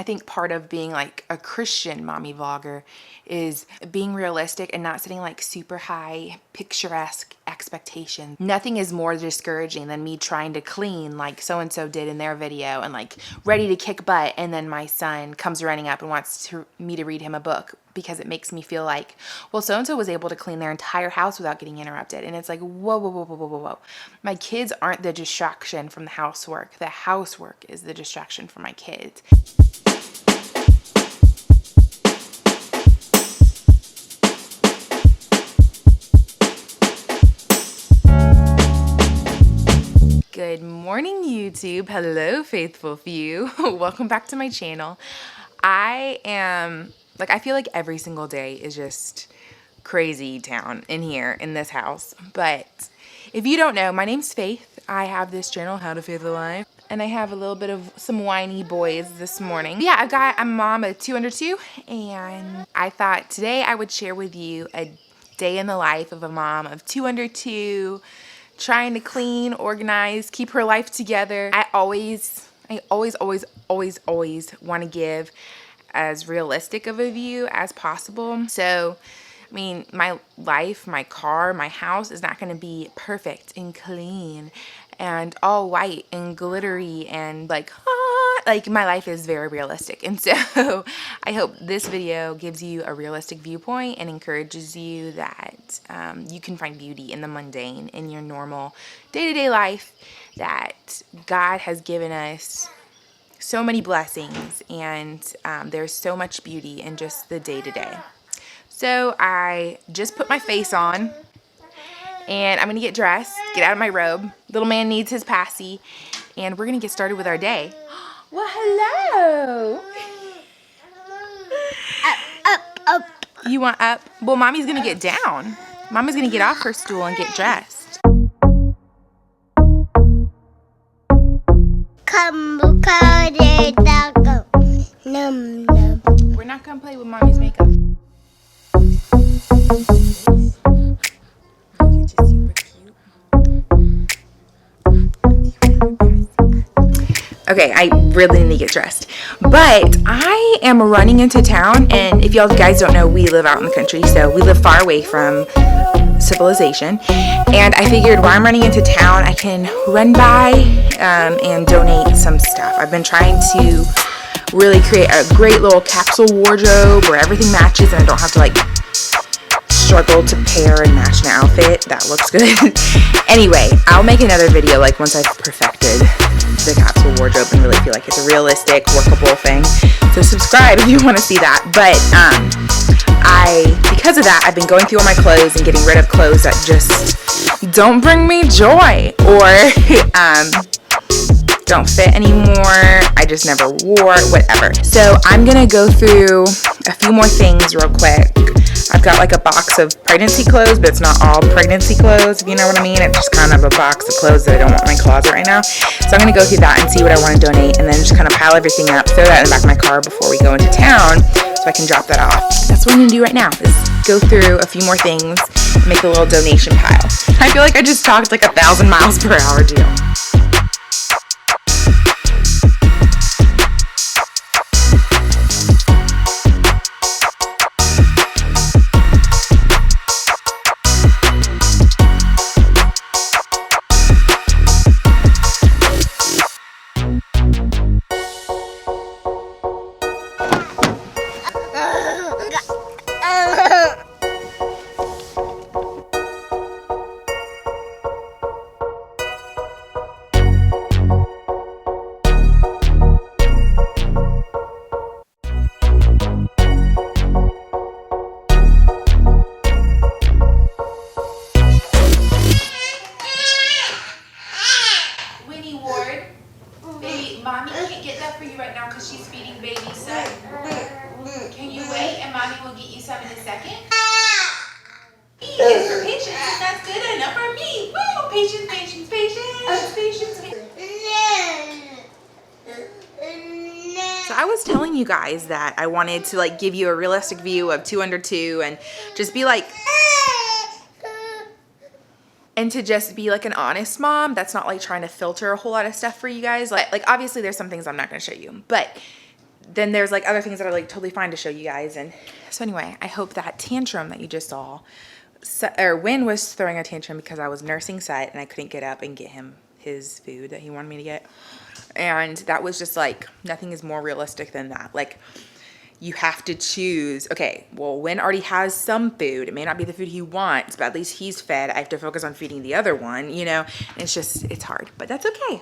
I think part of being like a Christian mommy vlogger is being realistic and not setting like super high picturesque expectations. Nothing is more discouraging than me trying to clean like so-and-so did in their video and like ready to kick butt, and then my son comes running up and wants me to read him a book, because it makes me feel like, well, so-and-so was able to clean their entire house without getting interrupted. And it's like, whoa, whoa, whoa, whoa, whoa, whoa, whoa. My kids aren't the distraction from the housework. The housework is the distraction for my kids. Good morning, YouTube. Hello, faithful few. Welcome back to my channel. I feel like every single day is just crazy town in here in this house. But if you don't know, my name's Faith. I have this channel, How to Faith a Life, and I have a little bit of some whiny boys this morning. Yeah, I'm a mom of 2 under 2, and I thought today I would share with you a day in the life of a mom of 2 under 2, trying to clean, organize, keep her life together. I always want to give as realistic of a view as possible. So, I mean, my life, my car, my house is not going to be perfect and clean and all white and glittery and like my life is very realistic. And so I hope this video gives you a realistic viewpoint and encourages you that you can find beauty in the mundane, in your normal day-to-day life, that God has given us so many blessings, and there's so much beauty in just the day-to-day. So I just put my face on, and I'm gonna get dressed, get out of my robe. Little man needs his passy, and we're gonna get started with our day. Well, hello. Up. You want up? Well, mommy's gonna get down. Mommy's gonna get off her stool and get dressed. We're not gonna play with mommy's makeup. Okay, I really need to get dressed, but I am running into town, and if y'all guys don't know, we live out in the country, so we live far away from civilization, and I figured while I'm running into town, I can run by and donate some stuff. I've been trying to really create a great little capsule wardrobe where everything matches and I don't have to like struggle to pair and match an outfit that looks good. Anyway, I'll make another video like once I've perfected the capsule wardrobe and really feel like it's a realistic, workable thing. So subscribe if you want to see that. But because of that, I've been going through all my clothes and getting rid of clothes that just don't bring me joy or don't fit anymore, I just never wore, whatever. So I'm gonna go through a few more things real quick. I've got like a box of pregnancy clothes, but it's not all pregnancy clothes, if you know what I mean. It's just kind of a box of clothes that I don't want in my closet right now. So I'm gonna go through that and see what I want to donate, and then just kind of pile everything up, throw that in the back of my car before we go into town so I can drop that off. That's what I'm gonna do right now, is go through a few more things and make a little donation pile. I feel like I just talked like 1,000 miles per hour deal. Mommy can't get that for you right now because she's feeding baby, so can you wait and mommy will get you some in a second? It's for patience, and that's good enough for me. Woo! Patience. So I was telling you guys that I wanted to like give you a realistic view of 2 under 2 and just be like, and to just be like an honest mom that's not like trying to filter a whole lot of stuff for you guys. Like obviously there's some things I'm not going to show you, but then there's like other things that are like totally fine to show you guys. And so anyway, I hope that tantrum that you just saw, or Wynn was throwing a tantrum because I was nursing Sut and I couldn't get up and get him his food that he wanted me to get. And that was just like, nothing is more realistic than that. Like, you have to choose, okay, well, Wynn already has some food. It may not be the food he wants, but at least he's fed. I have to focus on feeding the other one, you know? And it's just, it's hard, but that's okay.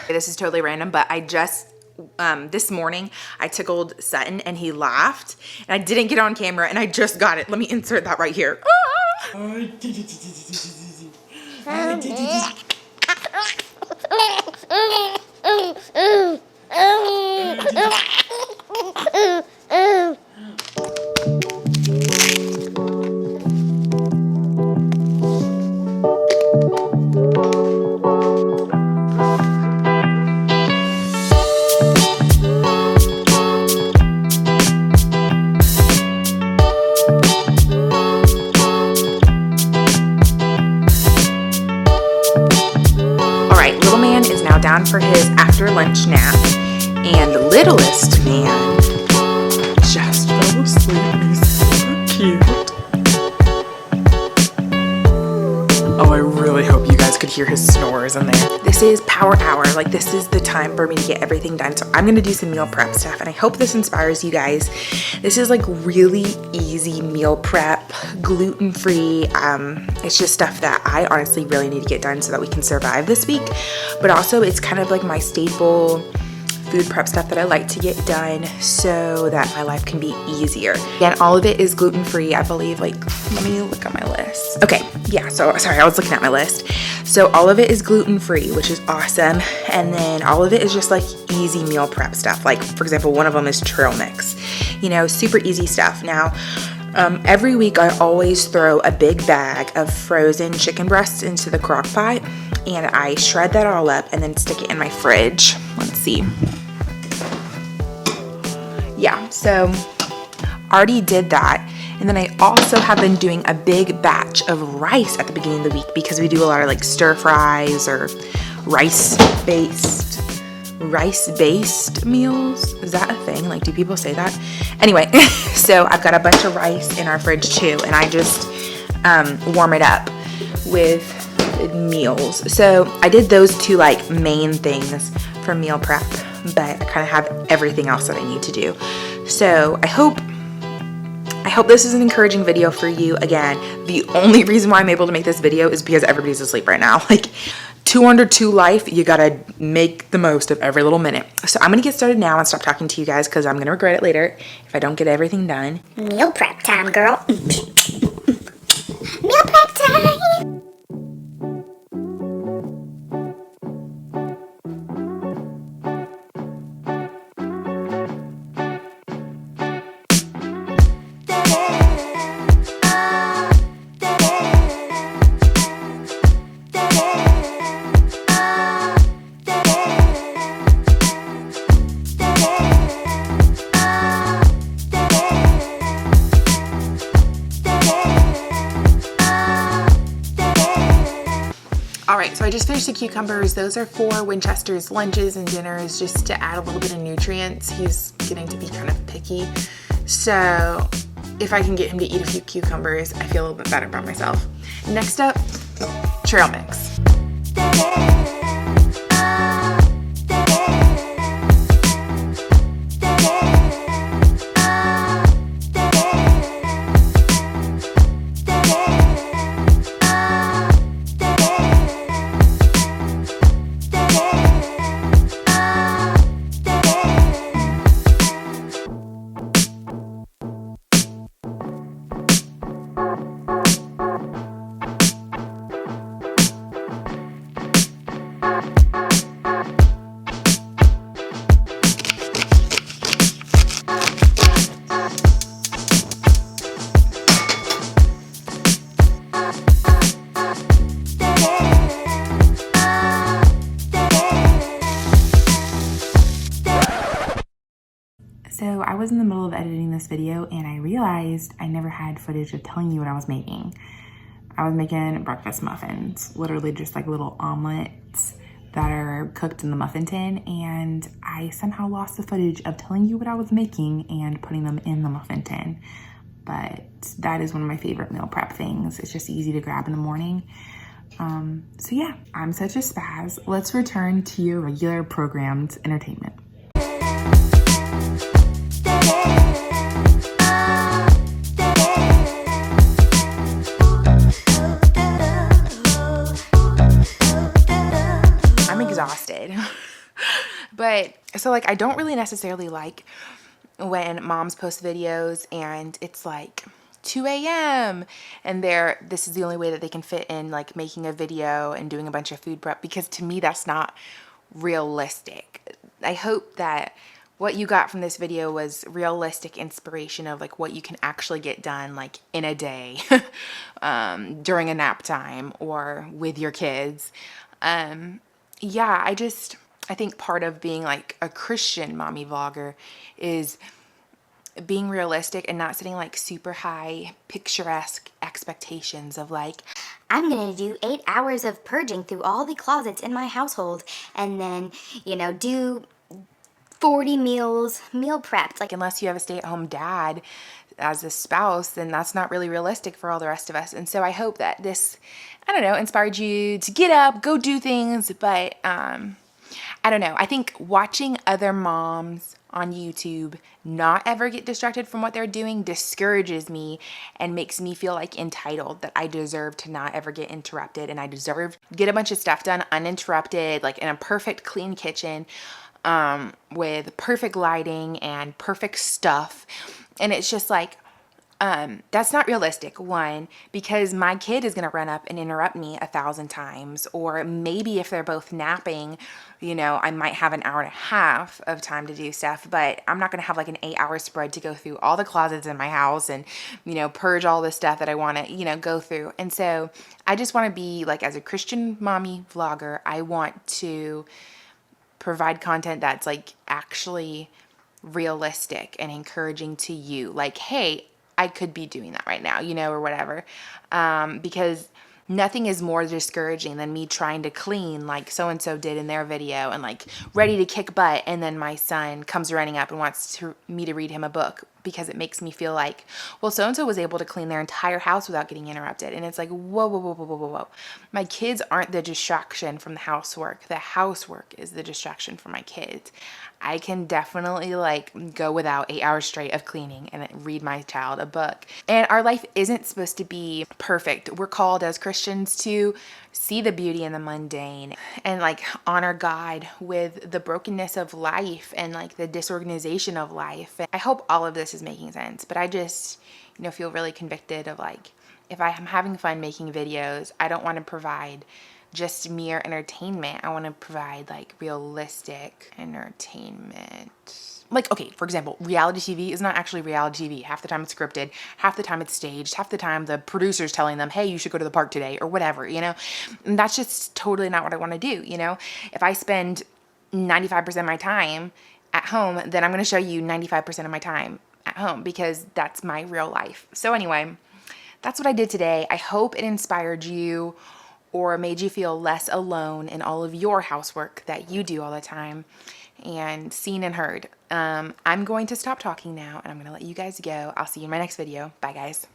This is totally random, but I just, this morning, I tickled Sutton and he laughed. And I didn't get on camera and I just got it. Let me insert that right here. Down for his after lunch nap, and the littlest man just fell asleep and he's super cute. Oh, I really hope you guys could hear his snores in there. This is power hour. Like, this is the time for me to get everything done. So I'm gonna do some meal prep stuff, and I hope this inspires you guys. This is like really easy meal prep, gluten-free. It's just stuff that I honestly really need to get done so that we can survive this week. But also, it's kind of like my staple food prep stuff that I like to get done so that my life can be easier. Again, all of it is gluten-free, I believe. Like, let me look at my list. Okay, yeah, so sorry, I was looking at my list. So all of it is gluten-free, which is awesome. And then all of it is just like easy meal prep stuff. Like, for example, one of them is trail mix. You know, super easy stuff. Now, every week I always throw a big bag of frozen chicken breasts into the crock pot, and I shred that all up and then stick it in my fridge. Let's see. Yeah, so already did that. And then I also have been doing a big batch of rice at the beginning of the week because we do a lot of like stir fries or rice-based meals. Is that a thing? Like, do people say that? Anyway, so I've got a bunch of rice in our fridge too, and I just warm it up with meals. So I did those two like main things for meal prep, but I kind of have everything else that I need to do. So I hope this is an encouraging video for you. Again, the only reason why I'm able to make this video is because everybody's asleep right now. Like, 2 under 2 life, you gotta make the most of every little minute. So I'm gonna get started now and stop talking to you guys because I'm gonna regret it later if I don't get everything done. Meal prep time, girl. Meal prep time. Alright, so I just finished the cucumbers. Those are for Winchester's lunches and dinners, just to add a little bit of nutrients. He's getting to be kind of picky. So if I can get him to eat a few cucumbers, I feel a little bit better about myself. Next up, trail mix. So I was in the middle of editing this video and I realized I never had footage of telling you what I was making. I was making breakfast muffins, literally just like little omelets that are cooked in the muffin tin, and I somehow lost the footage of telling you what I was making and putting them in the muffin tin. But that is one of my favorite meal prep things. It's just easy to grab in the morning. So yeah, I'm such a spaz. Let's return to your regular programmed entertainment. I'm exhausted. But so like I don't really necessarily like when moms post videos and it's like 2 a.m. and this is the only way that they can fit in like making a video and doing a bunch of food prep, because to me that's not realistic. I hope that what you got from this video was realistic inspiration of like what you can actually get done like in a day during a nap time or with your kids. Yeah, I think part of being like a Christian mommy vlogger is being realistic and not setting like super high picturesque expectations of like, I'm gonna do 8 hours of purging through all the closets in my household and then, do 40 meal prepped. like unless you have a stay-at-home dad as a spouse, then that's not really realistic for all the rest of us. And so I hope that this, I don't know, inspired you to get up, go do things. But I don't know. I think watching other moms on YouTube not ever get distracted from what they're doing discourages me and makes me feel like entitled, that I deserve to not ever get interrupted and I deserve to get a bunch of stuff done uninterrupted, like in a perfect clean kitchen with perfect lighting and perfect stuff. And it's just like, that's not realistic. One, because my kid is going to run up and interrupt me 1,000 times, or maybe if they're both napping, I might have an hour and a half of time to do stuff, but I'm not going to have like an 8-hour spread to go through all the closets in my house and, purge all the stuff that I want to, go through. And so I just want to be like, as a Christian mommy vlogger, I want to provide content that's like actually realistic and encouraging to you. Like, hey, I could be doing that right now, or whatever. Because nothing is more discouraging than me trying to clean like so-and-so did in their video and like ready to kick butt. And then my son comes running up and wants me to read him a book, because it makes me feel like, well, so-and-so was able to clean their entire house without getting interrupted. And it's like, whoa, whoa, whoa, whoa, whoa, whoa, whoa. My kids aren't the distraction from the housework. The housework is the distraction for my kids. I can definitely like go without 8 hours straight of cleaning and read my child a book. And our life isn't supposed to be perfect. We're called as Christians to see the beauty in the mundane and like honor God with the brokenness of life and like the disorganization of life. And I hope all of this is making sense, but I just, feel really convicted of like, if I'm having fun making videos, I don't want to provide just mere entertainment. I want to provide like realistic entertainment. Like, okay, for example, reality TV is not actually reality TV. Half the time it's scripted, half the time it's staged, half the time the producer's telling them, hey, you should go to the park today or whatever, And that's just totally not what I want to do, If I spend 95% of my time at home, then I'm going to show you 95% of my time at home, because that's my real life. So anyway, that's what I did today. I hope it inspired you or made you feel less alone in all of your housework that you do all the time and seen and heard. I'm going to stop talking now and I'm going to let you guys go. I'll see you in my next video. Bye, guys.